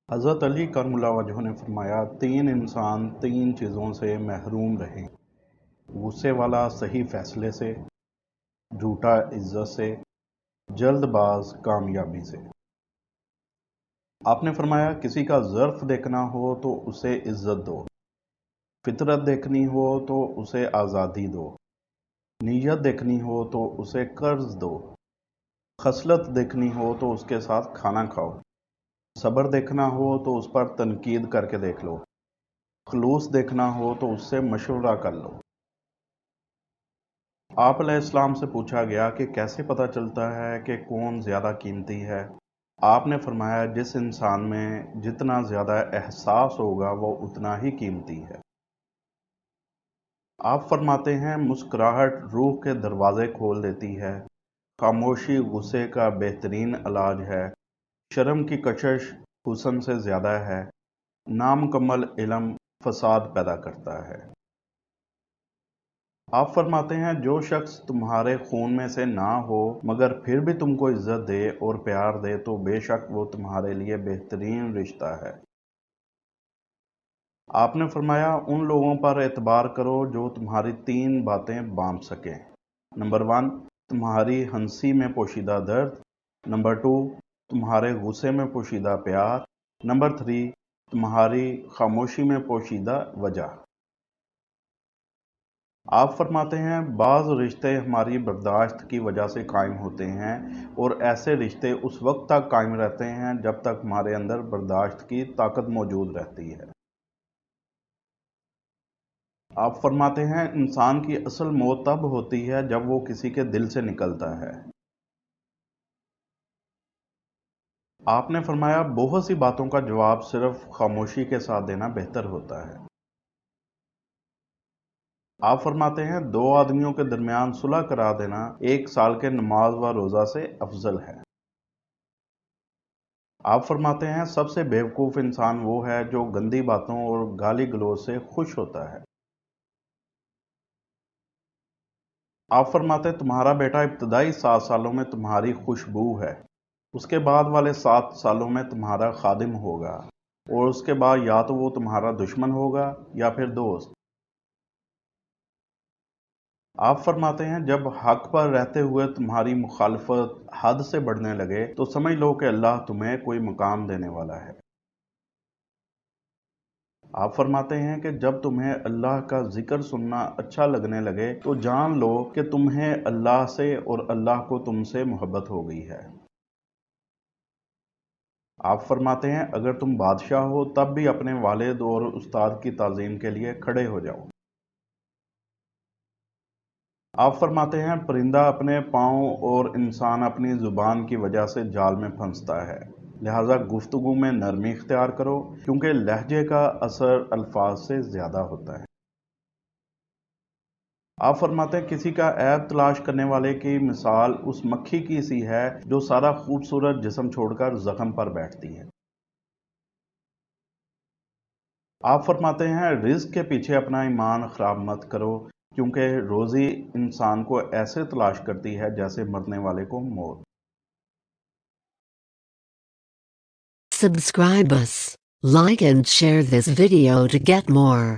حضرت علی کرم اللہ وجہ نے فرمایا، تین انسان تین چیزوں سے محروم رہے: غصے والا صحیح فیصلے سے، جھوٹا عزت سے، جلد باز کامیابی سے۔ آپ نے فرمایا، کسی کا ظرف دیکھنا ہو تو اسے عزت دو، فطرت دیکھنی ہو تو اسے آزادی دو، نیت دیکھنی ہو تو اسے قرض دو، خصلت دیکھنی ہو تو اس کے ساتھ کھانا کھاؤ، صبر دیکھنا ہو تو اس پر تنقید کر کے دیکھ لو، خلوص دیکھنا ہو تو اس سے مشورہ کر لو۔ آپ علیہ السلام سے پوچھا گیا کہ کیسے پتہ چلتا ہے کہ کون زیادہ قیمتی ہے؟ آپ نے فرمایا، جس انسان میں جتنا زیادہ احساس ہوگا وہ اتنا ہی قیمتی ہے۔ آپ فرماتے ہیں، مسکراہٹ روح کے دروازے کھول دیتی ہے، خاموشی غصے کا بہترین علاج ہے، شرم کی کشش حسن سے زیادہ ہے، نامکمل علم فساد پیدا کرتا ہے۔ آپ فرماتے ہیں، جو شخص تمہارے خون میں سے نہ ہو مگر پھر بھی تم کو عزت دے اور پیار دے تو بے شک وہ تمہارے لیے بہترین رشتہ ہے۔ آپ نے فرمایا، ان لوگوں پر اعتبار کرو جو تمہاری تین باتیں باندھ سکیں۔ نمبر 1، تمہاری ہنسی میں پوشیدہ درد۔ نمبر 2، تمہارے غصے میں پوشیدہ پیار۔ نمبر 3، تمہاری خاموشی میں پوشیدہ وجہ۔ آپ فرماتے ہیں، بعض رشتے ہماری برداشت کی وجہ سے قائم ہوتے ہیں، اور ایسے رشتے اس وقت تک قائم رہتے ہیں جب تک ہمارے اندر برداشت کی طاقت موجود رہتی ہے۔ آپ فرماتے ہیں، انسان کی اصل موت تب ہوتی ہے جب وہ کسی کے دل سے نکلتا ہے۔ آپ نے فرمایا، بہت سی باتوں کا جواب صرف خاموشی کے ساتھ دینا بہتر ہوتا ہے۔ آپ فرماتے ہیں، دو آدمیوں کے درمیان صلح کرا دینا 1 سال کے نماز و روزہ سے افضل ہے۔ آپ فرماتے ہیں، سب سے بیوقوف انسان وہ ہے جو گندی باتوں اور گالی گلوچ سے خوش ہوتا ہے۔ آپ فرماتے ہیں، تمہارا بیٹا ابتدائی 7 سالوں میں تمہاری خوشبو ہے، اس کے بعد والے 7 سالوں میں تمہارا خادم ہوگا، اور اس کے بعد یا تو وہ تمہارا دشمن ہوگا یا پھر دوست۔ آپ فرماتے ہیں، جب حق پر رہتے ہوئے تمہاری مخالفت حد سے بڑھنے لگے تو سمجھ لو کہ اللہ تمہیں کوئی مقام دینے والا ہے۔ آپ فرماتے ہیں کہ جب تمہیں اللہ کا ذکر سننا اچھا لگنے لگے تو جان لو کہ تمہیں اللہ سے اور اللہ کو تم سے محبت ہو گئی ہے۔ آپ فرماتے ہیں، اگر تم بادشاہ ہو تب بھی اپنے والد اور استاد کی تعظیم کے لیے کھڑے ہو جاؤ۔ آپ فرماتے ہیں، پرندہ اپنے پاؤں اور انسان اپنی زبان کی وجہ سے جال میں پھنستا ہے، لہٰذا گفتگو میں نرمی اختیار کرو، کیونکہ لہجے کا اثر الفاظ سے زیادہ ہوتا ہے۔ آپ فرماتے ہیں، کسی کا عیب تلاش کرنے والے کی مثال اس مکھی کی سی ہے جو سارا خوبصورت جسم چھوڑ کر زخم پر بیٹھتی ہے۔ آپ فرماتے ہیں، رزق کے پیچھے اپنا ایمان خراب مت کرو، کیونکہ روزی انسان کو ایسے تلاش کرتی ہے جیسے مرنے والے کو موت۔ Subscribe us, like and share this video to get more.